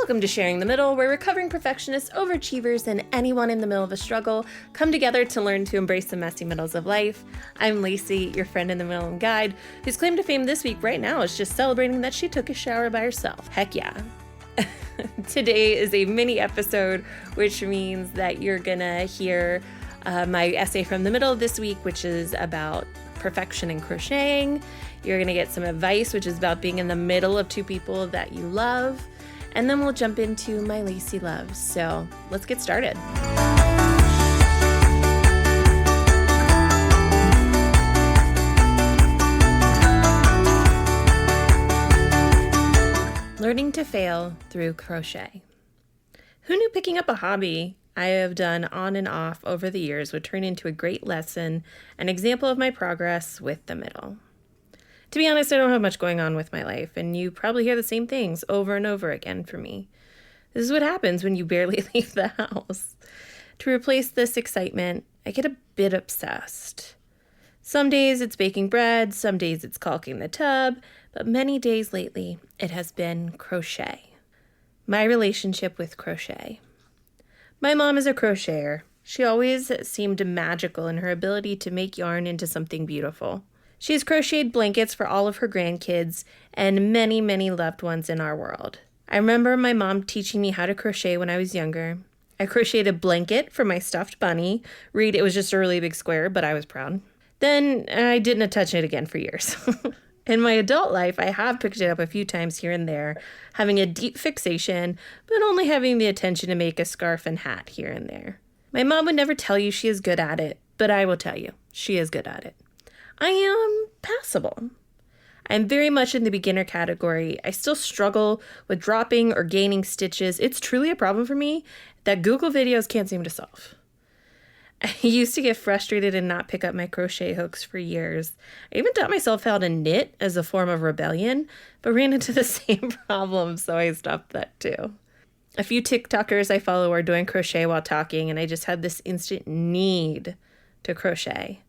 Welcome to Sharing the Mddl, where recovering perfectionists, overachievers, and anyone in the middle of a struggle come together to learn to embrace the messy middles of life. I'm Lacey, your friend in the middle and guide, whose claim to fame this week right now is just celebrating that she took a shower by herself. Heck yeah. Today is a mini episode, which means that you're gonna hear my essay from the middle this week, which is about perfection and crocheting. You're gonna get some advice, which is about being in the middle of two people that you love. And then we'll jump into my Lacey Loves. So let's get started. Learning to fail through crochet. Who knew picking up a hobby I have done on and off over the years would turn into a great lesson, an example of my progress with the middle. To be honest, I don't have much going on with my life, and you probably hear the same things over and over again from me. This is what happens when you barely leave the house. To replace this excitement, I get a bit obsessed. Some days it's baking bread, some days it's caulking the tub, but many days lately it has been crochet. My relationship with crochet. My mom is a crocheter. She always seemed magical in her ability to make yarn into something beautiful. She has crocheted blankets for all of her grandkids and many, many loved ones in our world. I remember my mom teaching me how to crochet when I was younger. I crocheted a blanket for my stuffed bunny. Read, it was just a really big square, but I was proud. Then I didn't touch it again for years. In my adult life, I have picked it up a few times here and there, having a deep fixation, but only having the attention to make a scarf and hat here and there. My mom would never tell you she is good at it, but I will tell you, she is good at it. I am passable. I'm very much in the beginner category. I still struggle with dropping or gaining stitches. It's truly a problem for me that Google videos can't seem to solve. I used to get frustrated and not pick up my crochet hooks for years. I even taught myself how to knit as a form of rebellion, but ran into the same problem, so I stopped that too. A few TikTokers I follow are doing crochet while talking, and I just had this instant need to crochet.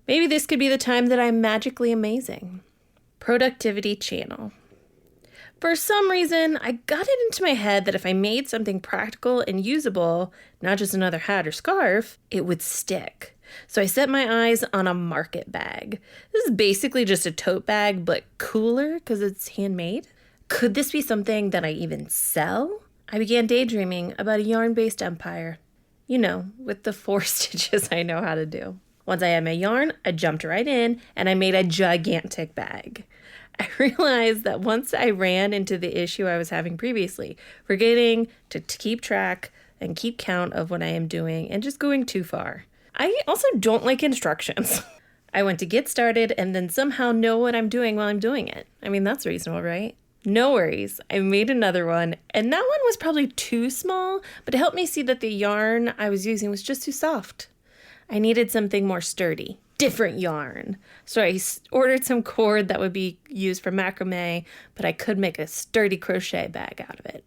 Maybe this could be the time that I'm magically amazing. Productivity channel. For some reason, I got it into my head that if I made something practical and usable, not just another hat or scarf, it would stick. So I set my eyes on a market bag. This is basically just a tote bag, but cooler because it's handmade. Could this be something that I even sell? I began daydreaming about a yarn-based empire. You know, with the 4 stitches I know how to do. Once I had my yarn, I jumped right in and I made a gigantic bag. I realized that once I ran into the issue I was having previously, forgetting to keep track and keep count of what I am doing and just going too far. I also don't like instructions. I went to get started and then somehow know what I'm doing while I'm doing it. I mean, that's reasonable, right? No worries. I made another one, and that one was probably too small, but it helped me see that the yarn I was using was just too soft. I needed something more sturdy, different yarn. So I ordered some cord that would be used for macrame, but I could make a sturdy crochet bag out of it.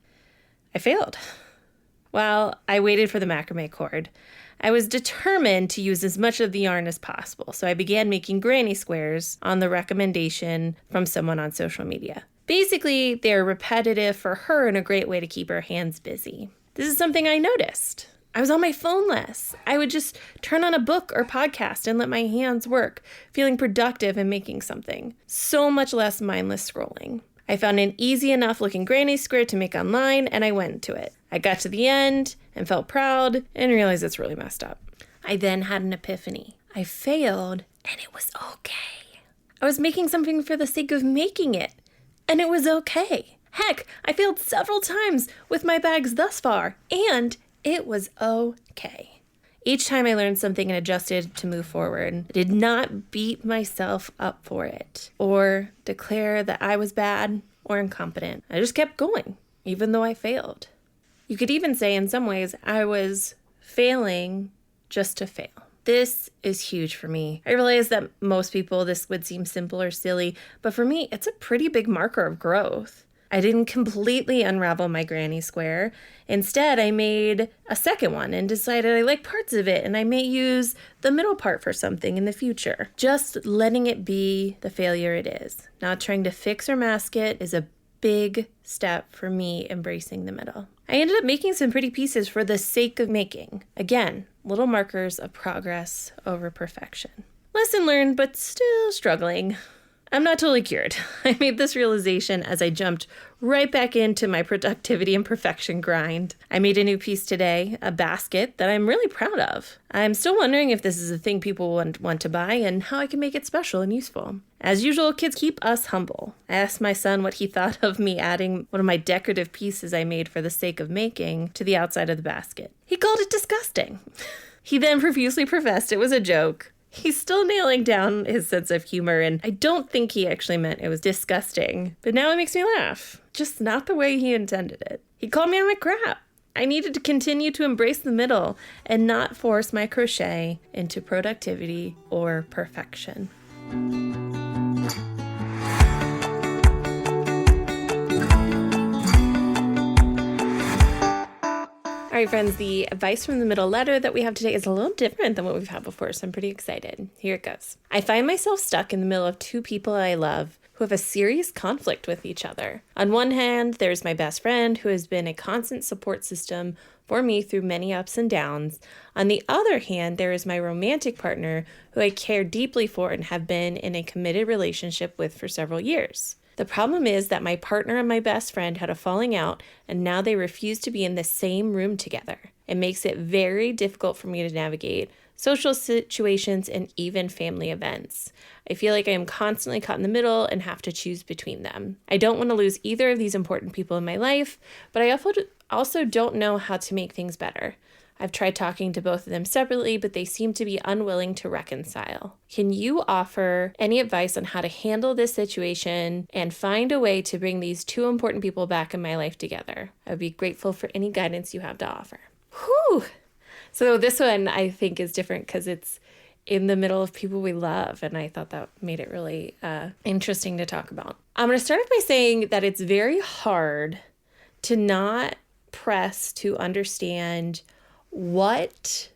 I failed. While I waited for the macrame cord, I was determined to use as much of the yarn as possible. So I began making granny squares on the recommendation from someone on social media. Basically, they're repetitive for her and a great way to keep her hands busy. This is something I noticed. I was on my phone less. I would just turn on a book or podcast and let my hands work, feeling productive and making something. So much less mindless scrolling. I found an easy enough looking granny square to make online, and I went to it. I got to the end and felt proud and realized it's really messed up. I then had an epiphany. I failed, and it was okay. I was making something for the sake of making it, and it was okay. Heck, I failed several times with my bags thus far, and it was okay. Each time I learned something and adjusted to move forward, I did not beat myself up for it or declare that I was bad or incompetent. I just kept going, even though I failed. You could even say in some ways I was failing just to fail. This is huge for me. I realize that most people this would seem simple or silly, but for me, it's a pretty big marker of growth. I didn't completely unravel my granny square. Instead, I made a second one and decided I like parts of it and I may use the middle part for something in the future. Just letting it be the failure it is. Not trying to fix or mask it is a big step for me embracing the middle. I ended up making some pretty pieces for the sake of making. Again, little markers of progress over perfection. Lesson learned, but still struggling. I'm not totally cured. I made this realization as I jumped right back into my productivity and perfection grind. I made a new piece today, a basket that I'm really proud of. I'm still wondering if this is a thing people want to buy and how I can make it special and useful. As usual, kids keep us humble. I asked my son what he thought of me adding one of my decorative pieces I made for the sake of making to the outside of the basket. He called it disgusting. He then profusely professed it was a joke. He's still nailing down his sense of humor, and I don't think he actually meant it was disgusting. But now it makes me laugh. Just not the way he intended it. He called me on my crap. I needed to continue to embrace the middle and not force my crochet into productivity or perfection. All right, friends, the advice from the middle letter that we have today is a little different than what we've had before, so I'm pretty excited. Here it goes. I find myself stuck in the middle of two people I love who have a serious conflict with each other. On one hand, there's my best friend who has been a constant support system for me through many ups and downs. On the other hand, there is my romantic partner who I care deeply for and have been in a committed relationship with for several years. The problem is that my partner and my best friend had a falling out, and now they refuse to be in the same room together. It makes it very difficult for me to navigate social situations and even family events. I feel like I am constantly caught in the middle and have to choose between them. I don't want to lose either of these important people in my life, but I also don't know how to make things better. I've tried talking to both of them separately, but they seem to be unwilling to reconcile. Can you offer any advice on how to handle this situation and find a way to bring these two important people back in my life together? I would be grateful for any guidance you have to offer. Whew! So this one I think is different because it's in the middle of people we love, and I thought that made it really interesting to talk about. I'm going to start off by saying that it's very hard to not press to understand what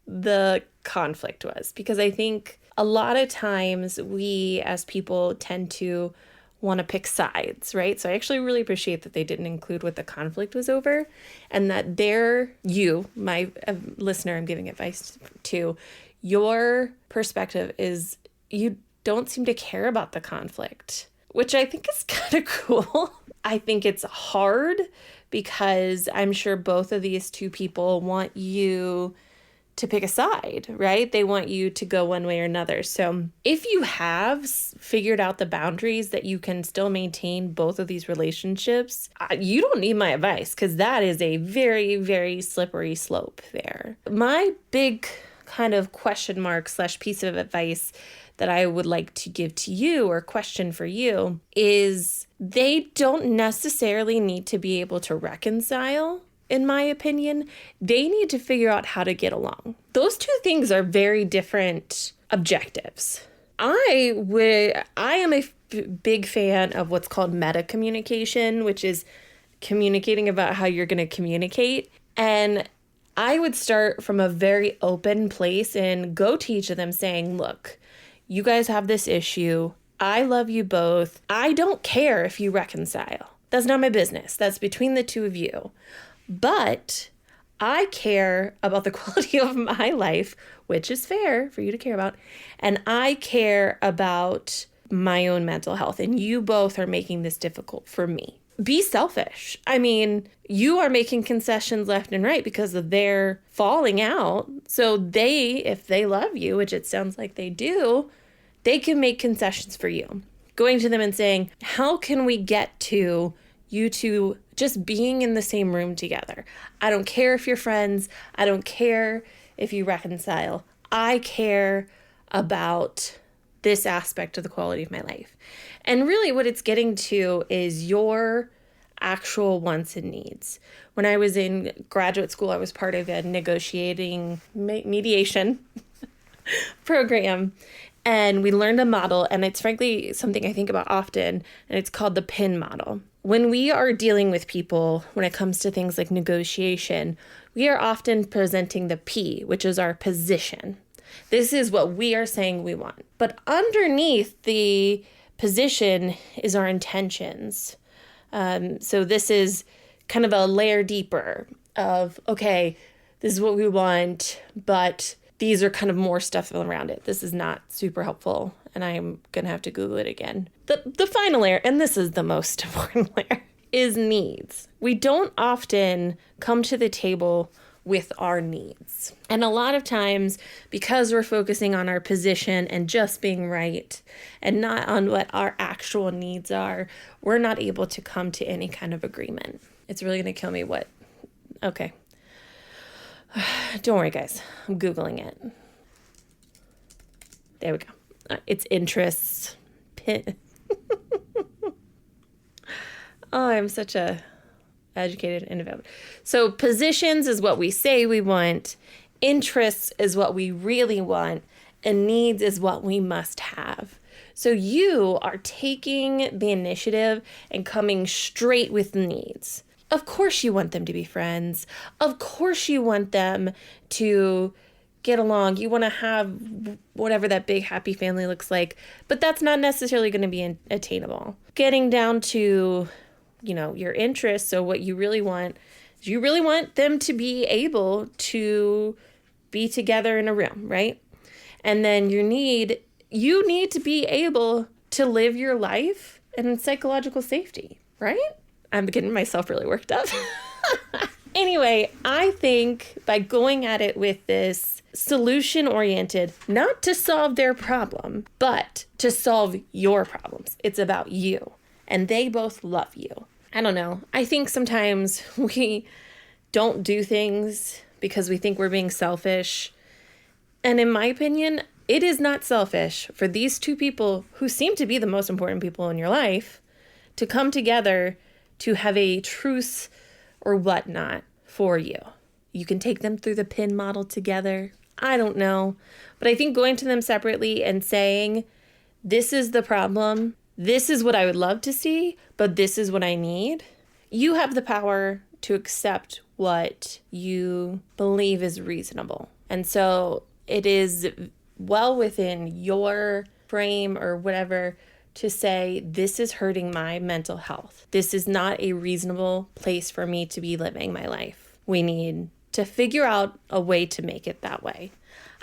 the conflict was, because I think a lot of times we as people tend to want to pick sides, right? So I actually really appreciate that they didn't include what the conflict was over, and that my listener I'm giving advice to, your perspective is you don't seem to care about the conflict, which I think is kind of cool. I think it's hard because I'm sure both of these two people want you to pick a side, right? They want you to go one way or another. So if you have figured out the boundaries that you can still maintain both of these relationships, you don't need my advice, because that is a very, very slippery slope there. My big kind of question mark / piece of advice that I would like to give to you, or question for you, is they don't necessarily need to be able to reconcile, in my opinion. They need to figure out how to get along. Those two things are very different objectives. I am a big fan of what's called meta communication, which is communicating about how you're going to communicate. And I would start from a very open place and go to each of them saying, look, you guys have this issue. I love you both. I don't care if you reconcile. That's not my business. That's between the two of you. But I care about the quality of my life, which is fair for you to care about. And I care about my own mental health. And you both are making this difficult for me. Be selfish. I mean, you are making concessions left and right because of their falling out. So if they love you, which it sounds like they do, they can make concessions for you. Going to them and saying, how can we get to you two just being in the same room together? I don't care if you're friends. I don't care if you reconcile. I care about this aspect of the quality of my life. And really what it's getting to is your actual wants and needs. When I was in graduate school, I was part of a mediation program. And we learned a model, and it's frankly something I think about often, and it's called the PIN model. When we are dealing with people, when it comes to things like negotiation, we are often presenting the P, which is our position. This is what we are saying we want. But underneath the position is our intentions. So this is kind of a layer deeper of, okay, this is what we want, but these are kind of more stuff around it. This is not super helpful, and I'm going to have to Google it again. The final layer, and this is the most important layer, is needs. We don't often come to the table with our needs. And a lot of times, because we're focusing on our position and just being right and not on what our actual needs are, we're not able to come to any kind of agreement. It's really going to kill me what... Okay. Don't worry, guys. I'm Googling it. There we go. It's interests. Oh, I'm such a educated individual. So positions is what we say we want. Interests is what we really want. And needs is what we must have. So you are taking the initiative and coming straight with needs. Of course you want them to be friends. Of course you want them to get along. You want to have whatever that big happy family looks like. But that's not necessarily going to be attainable. Getting down to, your interests. So what you really want is you really want them to be able to be together in a room, right? And then you need to be able to live your life in psychological safety, right? I'm getting myself really worked up. Anyway, I think by going at it with this solution-oriented, not to solve their problem, but to solve your problems. It's about you. And they both love you. I don't know. I think sometimes we don't do things because we think we're being selfish. And in my opinion, it is not selfish for these two people who seem to be the most important people in your life to come together to have a truce or whatnot for you. You can take them through the PIN model together. I don't know. But I think going to them separately and saying, this is the problem. This is what I would love to see, but this is what I need. You have the power to accept what you believe is reasonable. And so it is well within your frame or whatever to say, this is hurting my mental health. This is not a reasonable place for me to be living my life. We need to figure out a way to make it that way.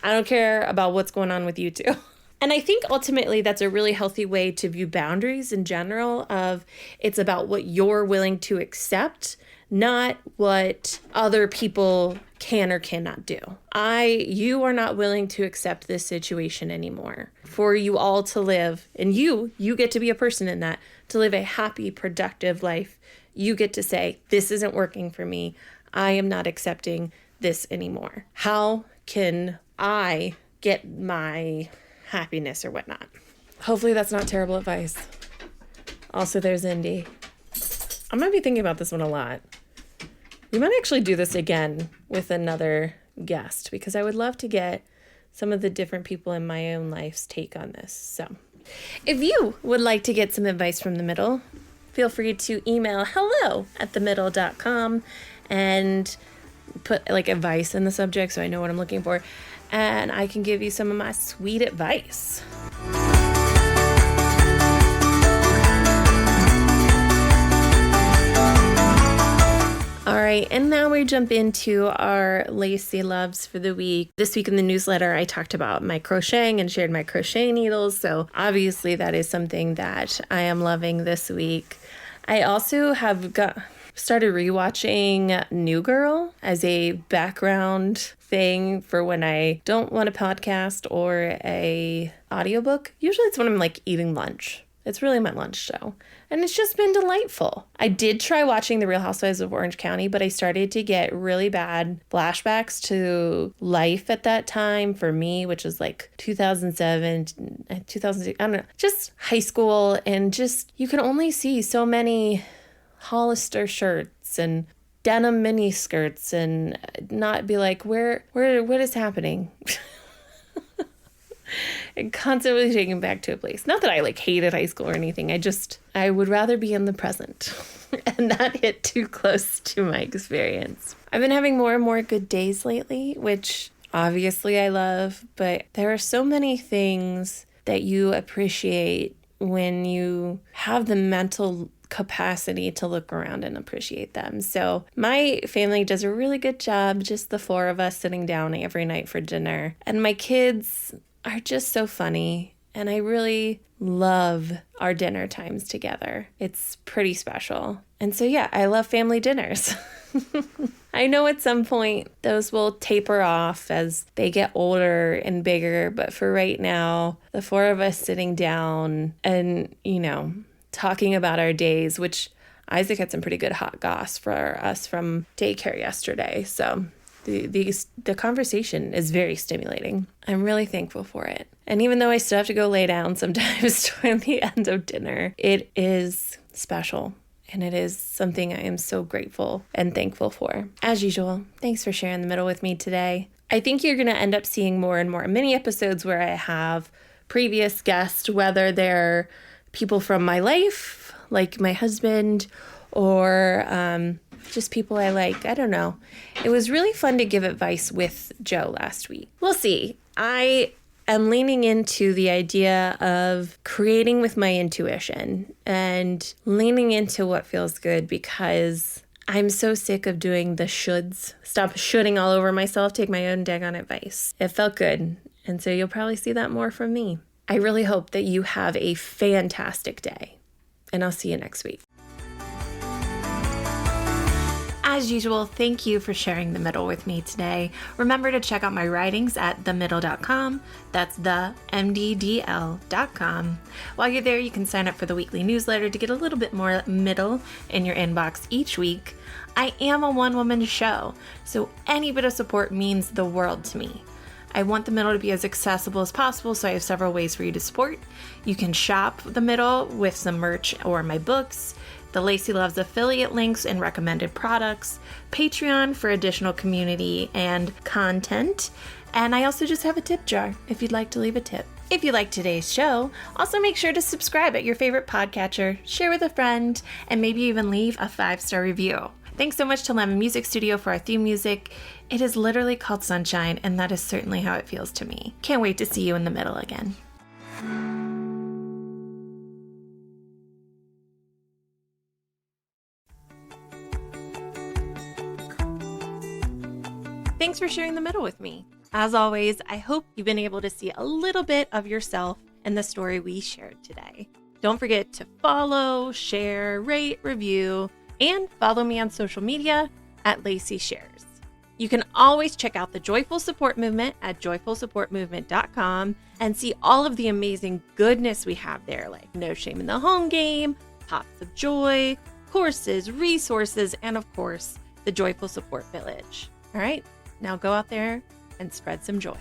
I don't care about what's going on with you two. And I think ultimately that's a really healthy way to view boundaries in general of it's about what you're willing to accept, not what other people can or cannot do. You are not willing to accept this situation anymore. For you all to live, and you get to be a person in that, to live a happy, productive life. You get to say, this isn't working for me. I am not accepting this anymore. How can I get my happiness or whatnot? Hopefully that's not terrible advice. Also, there's Indy. I'm going to be thinking about this one a lot. We might actually do this again with another guest because I would love to get some of the different people in my own life's take on this. So if you would like to get some advice from the middle, feel free to email hello@themddl.com and put like advice in the subject so I know what I'm looking for. And I can give you some of my sweet advice. All right, and now we jump into our Lacey Loves for the week. This week in the newsletter, I talked about my crocheting and shared my crochet needles. So obviously that is something that I am loving this week. I also have started rewatching New Girl as a background thing for when I don't want a podcast or a audiobook. Usually it's when I'm like eating lunch. It's really my lunch show. And it's just been delightful. I did try watching The Real Housewives of Orange County, but I started to get really bad flashbacks to life at that time for me, which was like 2007, 2006, I don't know, just high school. And just, you can only see so many Hollister shirts and denim mini skirts and not be like, what is happening? And constantly taken back to a place. Not that I like hated high school or anything. I would rather be in the present and not hit too close to my experience. I've been having more and more good days lately, which obviously I love, but there are so many things that you appreciate when you have the mental capacity to look around and appreciate them. So my family does a really good job, just the four of us sitting down every night for dinner. And my kids are just so funny. And I really love our dinner times together. It's pretty special. And so, yeah, I love family dinners. I know at some point those will taper off as they get older and bigger. But for right now, the four of us sitting down and, talking about our days, which Isaac had some pretty good hot goss for us from daycare yesterday. So the conversation is very stimulating. I'm really thankful for it. And even though I still have to go lay down sometimes toward the end of dinner, it is special. And it is something I am so grateful and thankful for. As usual, thanks for sharing the middle with me today. I think you're going to end up seeing more and more mini episodes where I have previous guests, whether they're people from my life, like my husband, or just people I like. I don't know. It was really fun to give advice with Joe last week. We'll see. I am leaning into the idea of creating with my intuition and leaning into what feels good, because I'm so sick of doing the shoulds. Stop shoulding all over myself, take my own daggone advice. It felt good. And so you'll probably see that more from me. I really hope that you have a fantastic day, and I'll see you next week. As usual, thank you for sharing the middle with me today. Remember to check out my writings at themddl.com. That's themddl.com. While you're there, you can sign up for the weekly newsletter to get a little bit more middle in your inbox each week. I am a one-woman show, so any bit of support means the world to me. I want the middle to be as accessible as possible, so I have several ways for you to support. You can shop the middle with some merch or my books, the Lacey Loves affiliate links and recommended products, Patreon for additional community and content, and I also just have a tip jar if you'd like to leave a tip. If you like today's show, also make sure to subscribe at your favorite podcatcher, share with a friend, and maybe even leave a 5-star review. Thanks so much to Lemon Music Studio for our theme music. It is literally called Sunshine, and that is certainly how it feels to me. Can't wait to see you in the middle again. Thanks for sharing the middle with me. As always, I hope you've been able to see a little bit of yourself in the story we shared today. Don't forget to follow, share, rate, review, and follow me on social media at Lacey Shares. You can always check out the Joyful Support Movement at joyfulsupportmovement.com and see all of the amazing goodness we have there, like No Shame in the Home Game, Pops of Joy, courses, resources, and of course, the Joyful Support Village. All right, now go out there and spread some joy.